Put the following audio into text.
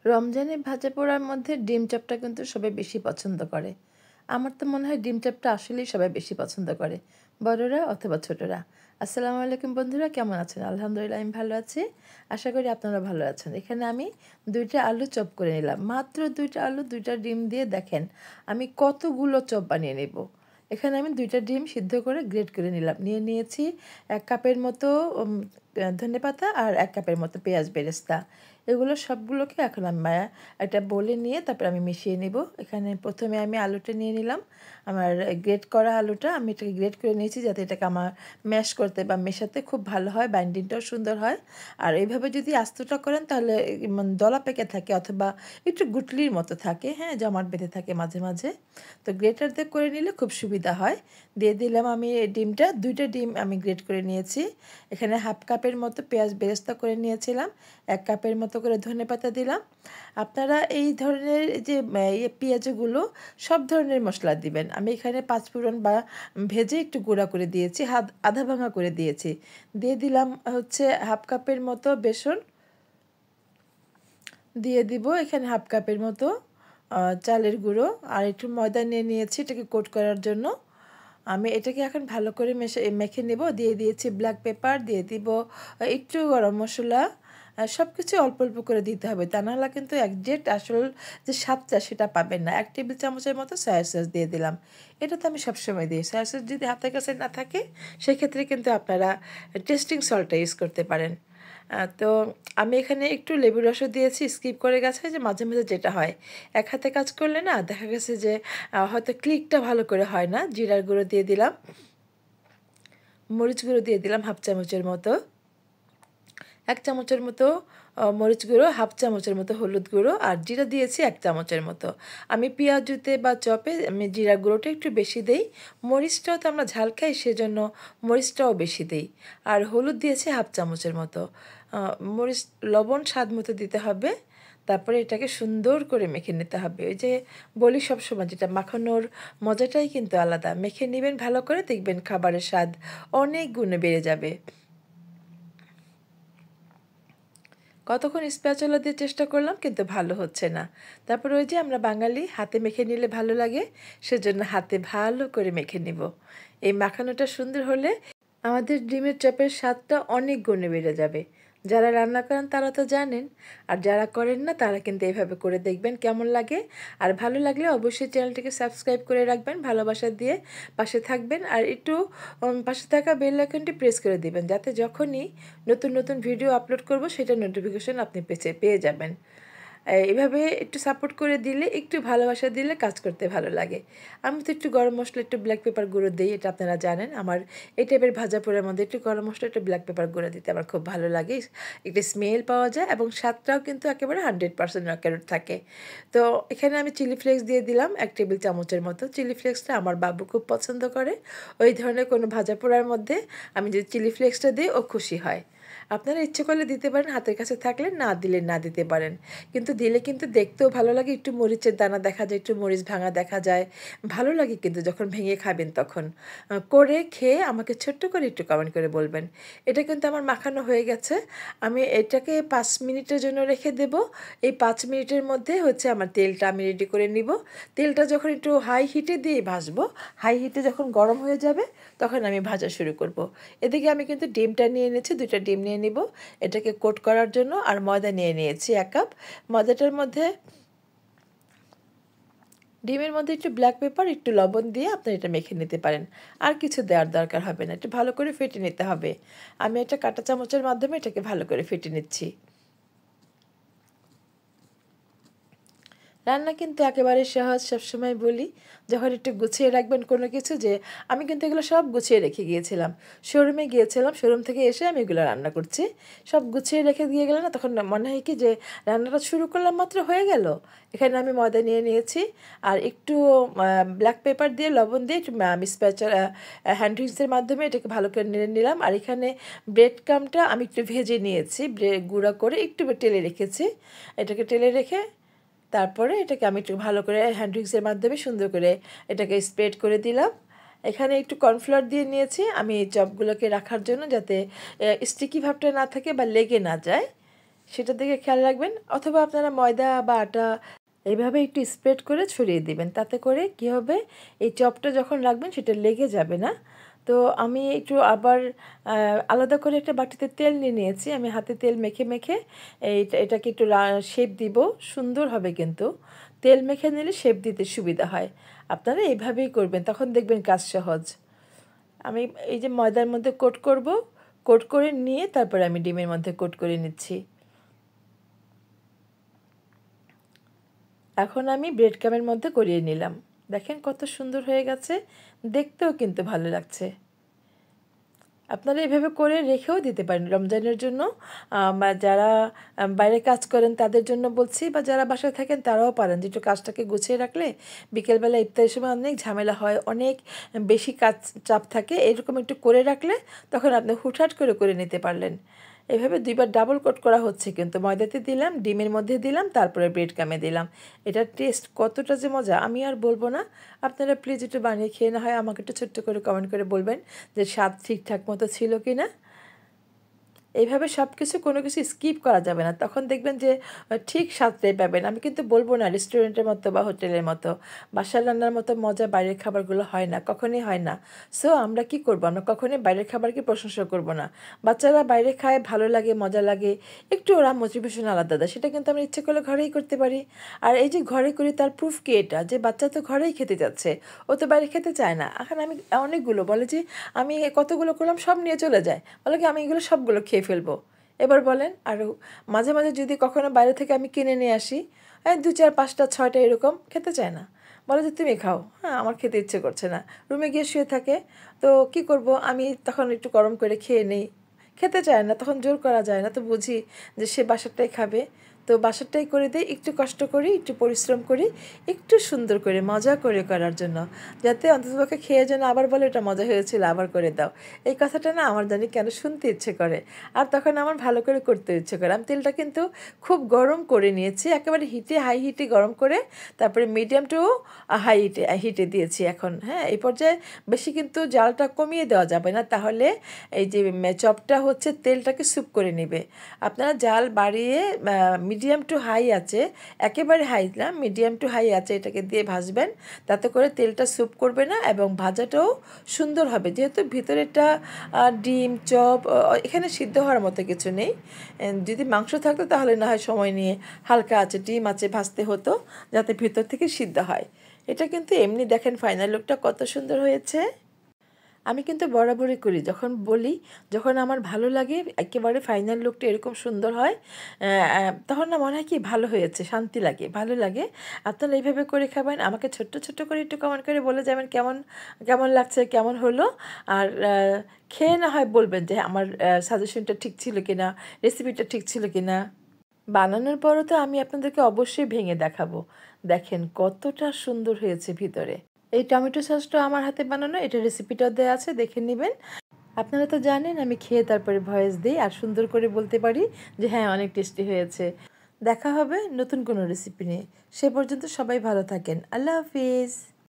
রমজানে ভাজা পোড়ার মধ্যে ডিম চপটা কিন্তু সবাই বেশি পছন্দ করে। আমার তো মনে হয় ডিম চপটা আসলেই সবাই বেশি পছন্দ করে, বড়রা অথবা ছোটরা। আসসালামু আলাইকুম বন্ধুরা, কেমন আছেন? আলহামদুলিল্লাহ আমি ভালো আছি। আশা করি আপনারা ভালো আছেন। এখানে আমি 2টা আলু চপ করে নিলাম। মাত্র 2টা আলু 2টা ডিম দিয়ে দেখেন আমি কতগুলো চপ বানিয়ে নেব। এখানে আমি 2টা ডিম সিদ্ধ করে গ্রেট করে নিলাম। নিয়েছি 1 কাপের মতো ধনেপাতা আর 1 কাপের মতো পেঁয়াজ বেরেস্তা। এগুলো সবগুলোকে এখন আমি একটা বোলে নিয়ে তারপর আমি মিশিয়ে নেব। এখানে প্রথমে আমি আলুটা নিয়ে নিলাম। আমার গ্রেট করা আলুটা আমি এটাকে গ্রেট করে নিয়েছি যাতে এটাকে আমার ম্যাশ করতে বা মেশাতে খুব ভালো হয়, বাইন্ডিংটাও সুন্দর হয়। আর এইভাবে যদি আস্তটা করেন তাহলে দলা পেকে থাকে অথবা একটু গুটলির মতো থাকে, হ্যাঁ, জমাট বেঁধে থাকে মাঝে মাঝে। তো গ্রেটার দিয়ে করে নিলে খুব সুবিধা হয়। দিয়ে দিলাম আমি ডিমটা, 2টা ডিম আমি গ্রেট করে নিয়েছি। এখানে 1/2 কাপের মতো পেঁয়াজ বেরেস্তা করে নিয়েছিলাম। 1 কাপের মতো করে ধনেপাতা দিলাম। আপনারা এই ধরনের যে পেঁয়াজগুলো সব ধরনের মশলা দিবেন। আমি এখানে পাঁচফোড়ন বা ভেজে একটু গুঁড়া করে দিয়েছি, আধা ভাঙা করে দিয়েছি। দিয়ে দিলাম হচ্ছে 1/2 কাপের মতো বেসন। দিয়ে দিব এখানে 1/2 কাপের মতো চালের গুঁড়ো আর একটু ময়দা নিয়ে নিয়েছি এটাকে কোট করার জন্য। আমি এটাকে এখন ভালো করে মেখে নেব। দিয়ে দিয়েছি ব্ল্যাক পেপার, দিয়ে দিব একটু গরম মশলা। সব কিছু অল্প অল্প করে দিতে হবে, তা নাহলে কিন্তু একজ্যাক্ট আসল যে স্বাদটা সেটা পাবেন না। 1 টেবিল চামচের মতো সয়া সস দিয়ে দিলাম। এটা তো আমি সবসময় দিই। সয়া সস যদি হাতের কাছে না থাকে সেক্ষেত্রে কিন্তু আপনারা টেস্টিং সল্টটা ইউজ করতে পারেন। তো আমি এখানে একটু লেবুর রসও দিয়েছি, স্কিপ করে গেছে যে মাঝে মাঝে যেটা হয় এক হাতে কাজ করলে না দেখা গেছে যে হয়তো ক্লিকটা ভালো করে হয় না। জিরার গুঁড়ো দিয়ে দিলাম, মরিচ গুঁড়ো দিয়ে দিলাম 1/2 চামচের মতো, 1 চামচের মতো মরিচ গুঁড়ো, 1/2 চামচের মতো হলুদ গুঁড়ো আর জিরা দিয়েছি 1 চামচের মতো। আমি পেঁয়াজুতে বা চপে আমি জিরা গুঁড়োটা একটু বেশি দেই। মরিচটাও তো আমরা ঝাল খাই, সেজন্য মরিচটাও বেশি দেই। আর হলুদ দিয়েছি 1/2 চামচের মতো। মরিচ লবণ স্বাদ মতো দিতে হবে। তারপরে এটাকে সুন্দর করে মেখে নিতে হবে। ওই যে বলি সবসময়, যেটা মাখানোর মজাটাই কিন্তু আলাদা। মেখে নেবেন ভালো করে, দেখবেন খাবারের স্বাদ অনেক গুণে বেড়ে যাবে। কতক্ষণ স্প্যাচুলা দিয়ে চেষ্টা করলাম কিন্তু ভালো হচ্ছে না। তারপর ওই যে আমরা বাঙালি হাতে মেখে নিলে ভালো লাগে, সেজন্য হাতে ভালো করে মেখে নিব। এই মাখানোটা সুন্দর হলে আমাদের ডিমের চপের স্বাদটা অনেক গুণে বেড়ে যাবে। যারা রান্না করেন তারা তো জানেন, আর যারা করেন না তারা কিন্তু এইভাবে করে দেখবেন কেমন লাগে। আর ভালো লাগলে অবশ্যই চ্যানেলটিকে সাবস্ক্রাইব করে রাখবেন, ভালোবাসা দিয়ে পাশে থাকবেন। আর একটু পাশে থাকা বেল আইকনটি প্রেস করে দিবেন যাতে যখনই নতুন নতুন ভিডিও আপলোড করব সেটা নোটিফিকেশন আপনি পেয়ে যাবেন। এভাবে একটু সাপোর্ট করে দিলে, একটু ভালোবাসা দিলে কাজ করতে ভালো লাগে। আমি তো একটু গরম মশলা, একটু ব্ল্যাক পেপার গুঁড়ো দিই, এটা আপনারা জানেন। আমার এই টাইপের ভাজা পোড়ার মধ্যে একটু গরম মশলা, একটু ব্ল্যাক পেপার গুঁড়ো দিতে আমার খুব ভালো লাগে। একটা স্মেল পাওয়া যায় এবং স্বাদটাও কিন্তু একেবারে 100% অ্যাকুরেট থাকে। তো এখানে আমি চিলি ফ্লেক্স দিয়ে দিলাম 1 টেবিল চামচের মতো। চিলি ফ্লেক্সটা আমার বাবু খুব পছন্দ করে। ওই ধরনের কোনো ভাজা পোড়ার মধ্যে আমি যদি চিলি ফ্লেক্সটা দিই ও খুশি হয়। আপনারা ইচ্ছে করলে দিতে পারেন, হাতের কাছে থাকলে না দিলে না দিতে পারেন। কিন্তু দিলে কিন্তু দেখতেও ভালো লাগে, একটু মরিচের দানা দেখা যায়, একটু মরিচ ভাঙা দেখা যায়। ভালো লাগে কিন্তু যখন ভেঙে খাবেন তখন। করে খেয়ে আমাকে ছোট্ট করে একটু কমেন্ট করে বলবেন। এটা কিন্তু আমার মাখানো হয়ে গেছে। আমি এটাকে 5 মিনিটের জন্য রেখে দেব। এই 5 মিনিটের মধ্যে হচ্ছে আমার তেলটা আমি রেডি করে নিব। তেলটা যখন একটু হাই হিটে দিয়ে ভাজবো, হাই হিটে যখন গরম হয়ে যাবে তখন আমি ভাজা শুরু করব। এদিকে আমি কিন্তু ডিমটা নিয়ে নিয়েছি, 2টা ডিম নিয়ে নিব এটাকে কোট করার জন্য। আর ময়দা নিয়ে নিয়েছি 1 কাপ। ময়দাটার মধ্যে, ডিমের মধ্যে একটু ব্ল্যাক পেপার, একটু লবণ দিয়ে আপনারা এটা মেখে নিতে পারেন। আর কিছু দেওয়ার দরকার হবে না, একটু ভালো করে ফেটে নিতে হবে। আমি একটা কাঁটা চামচের মাধ্যমে এটাকে ভালো করে ফেটে নিচ্ছি। রান্না কিন্তু একেবারে সহজ, সবসময় বলি। যখন একটু গুছিয়ে রাখবেন কোনো কিছু, যে আমি কিন্তু এগুলো সব গুছিয়ে রেখে গিয়েছিলাম। শোরুমে গিয়েছিলাম, শোরুম থেকে এসে আমি এগুলো রান্না করছি। সব গুছিয়ে রেখে দিয়ে গেলে না তখন মনে হয় কি যে রান্নাটা শুরু করলাম মাত্র হয়ে গেল। এখানে আমি ময়দা নিয়ে নিয়েছি আর একটু ব্ল্যাক পেপার দিয়ে, লবণ দিয়ে একটু আমি হ্যান্ড হুইক্সের মাধ্যমে এটাকে ভালো করে নেড়ে নিলাম। আর এখানে ব্রেড ক্রাম্বটা আমি একটু ভেজে নিয়েছি, গুঁড়া করে একটু টেলে রেখেছি। এটাকে টেলে রেখে তারপরে এটাকে আমি একটু ভালো করে হ্যান্ড উইক্সের মাধ্যমে সুন্দর করে এটাকে স্প্রেড করে দিলাম। এখানে একটু কর্নফ্লাওয়ার দিয়ে নিয়েছি আমি এই চপগুলোকে রাখার জন্য, যাতে স্টিকি ভাবটা না থাকে বা লেগে না যায়। সেটার দিকে খেয়াল রাখবেন। অথবা আপনারা ময়দা বা আটা এইভাবে একটু স্প্রেড করে ছড়িয়ে দিবেন। তাতে করে কি হবে, এই চপটা যখন রাখবেন সেটা লেগে যাবে না। তো আমি একটু আবার আলাদা করে একটা বাটিতে তেল নিয়ে নিয়েছি। আমি হাতে তেল মেখে মেখে এটাকে একটু শেপ দিব, সুন্দর হবে কিন্তু। তেল মেখে নিলে শেপ দিতে সুবিধা হয়। আপনারা এইভাবেই করবেন, তখন দেখবেন কাজ সহজ। আমি এই যে ময়দার মধ্যে কোট করব, কোট করে নিয়ে তারপরে আমি ডিমের মধ্যে কোট করে নিচ্ছি। এখন আমি ব্রেড ক্রামের মধ্যে করিয়ে নিলাম। দেখেন কত সুন্দর হয়ে গেছে, দেখতেও কিন্তু ভালো লাগছে। আপনারা এভাবে করে রেখেও দিতে পারেন রমজানের জন্য। বা যারা বাইরে কাজ করেন তাদের জন্য বলছি, বা যারা বাসায় থাকেন তারাও পারেন যে একটু কাজটাকে গুছিয়ে রাখলে বিকেলবেলা ইফতারের সময় অনেক ঝামেলা হয়, অনেক বেশি কাজ চাপ থাকে, এরকম একটু করে রাখলে তখন আপনি হুটহাট করে করে নিতে পারলেন। এভাবে দুইবার ডাবল কোট করা হচ্ছে কিন্তু, ময়দাতে দিলাম, ডিমের মধ্যে দিলাম, তারপরে ব্রেড ক্রামে দিলাম। এটার টেস্ট কতটা যে মজা আমি আর বলবো না। আপনারা প্লিজ একটু বানিয়ে খেয়ে না হয় আমাকে একটু ছোট্ট করে কমেন্ট করে বলবেন যে স্বাদ ঠিকঠাক মতো ছিল কি না। এইভাবে সব কিছু কোনো কিছু স্কিপ করা যাবে না, তখন দেখবেন যে ঠিক স্বাদটাই পাবেন। আমি কিন্তু বলবো না রেস্টুরেন্টের মতো বা হোটেলের মতো, বাসার রান্নার মতো মজা বাইরের খাবারগুলো হয় না, কখনোই হয় না। সো আমরা কি করব, আমরা কখনোই বাইরের খাবারকে প্রশংসা করব না। বাচ্চারা বাইরে খায়, ভালো লাগে, মজা লাগে, একটু ওরা মোটিভেশন আলাদা দেয়, সেটা কিন্তু আমরা ইচ্ছে করলে ঘরেই করতে পারি। আর এই যে ঘরে করি তার প্রুফ কি, এটা যে বাচ্চা তো ঘরেই খেতে যাচ্ছে, ও তো বাইরে খেতে চায় না। এখন আমি অনেকগুলো বলে যে আমি কতগুলো করলাম, সব নিয়ে চলে যায়, বলে কি আমি এগুলো সবগুলো খেয়ে ফেলবো। এবার বলেন। আর মাঝে মাঝে যদি কখনো বাইরে থেকে আমি কিনে নিয়ে আসি, 2 4 5টা 6টা এরকম, খেতে চায় না, বলে যে তুমি খাও, হ্যাঁ আমার খেতে ইচ্ছে করছে না, রুমে গিয়ে শুয়ে থাকে। তো কি করব, আমি তখন একটু গরম করে খেয়ে নিই। খেতে চায় না, তখন জোর করা যায় না, তো বুঝি যে সে বাসারটাই খাবে। তো বাসারটাই করে দিই, একটু কষ্ট করি, একটু পরিশ্রম করি, একটু সুন্দর করে মজা করে করার জন্য, যাতে অন্ততপক্ষে খেয়ে যেন আবার বলে এটা মজা হয়েছিল, আবার করে দাও। এই কথাটা না আমার জানি কেন শুনতে ইচ্ছে করে, আর তখন আমার ভালো করে করতে ইচ্ছে করে। আমি তেলটা কিন্তু খুব গরম করে নিয়েছি, একেবারে হাই হিটে গরম করে তারপরে মিডিয়াম টু হাই হিটে দিয়েছি এখন। হ্যাঁ, এই পর্যায়ে বেশি কিন্তু জালটা কমিয়ে দেওয়া যাবে না, তাহলে এই যে চপটা হচ্ছে তেলটাকে স্যুপ করে নেবে। আপনারা জাল বাড়িয়ে মিডিয়াম টু হাই আছে, একেবারে হাই না, মিডিয়াম টু হাই আছে এটাকে দিয়ে ভাজবেন। তাতে করে তেলটা স্যুপ করবে না এবং ভাজাটাও সুন্দর হবে, যেহেতু ভিতরেটা ডিম চপ এখানে সিদ্ধ হওয়ার মতো কিছু নেই। যদি মাংস থাকতো তাহলে না হয় সময় নিয়ে হালকা আছে ডিম আছে ভাজতে হতো, যাতে ভিতর থেকে সিদ্ধ হয়। এটা কিন্তু এমনি দেখেন ফাইনাল লুকটা কত সুন্দর হয়েছে। আমি কিন্তু বরাবরই করি, যখন বলি, যখন আমার ভালো লাগে একেবারে ফাইনাল লুকটা এরকম সুন্দর হয়, তখন না মনে হয় কি ভালো হয়েছে, শান্তি লাগে, ভালো লাগে। আপনারা এইভাবে করে খাবেন, আমাকে ছোট্ট ছোট্ট করে একটু কমেন্ট করে বলে যাবেন কেমন কেমন লাগছে, কেমন হলো। আর খেয়ে না হয় বলবেন যে আমার সাজেশনটা ঠিক ছিল কিনা, রেসিপিটা ঠিক ছিল কিনা। বানানোর পরও তো আমি আপনাদেরকে অবশ্যই ভেঙে দেখাবো। দেখেন কতটা সুন্দর হয়েছে ভিতরে। এই টমেটো সসটা আমার হাতে বানানো, এটা রেসিপিটাও দেওয়া আছে, দেখে নেবেন। আপনারা তো জানেন আমি খেয়ে তারপরে ভয়েস দিই আর সুন্দর করে বলতে পারি যে হ্যাঁ অনেক টেস্টি হয়েছে। দেখা হবে নতুন কোনো রেসিপি নিয়ে, সে পর্যন্ত সবাই ভালো থাকেন। আল্লাহ হাফিজ।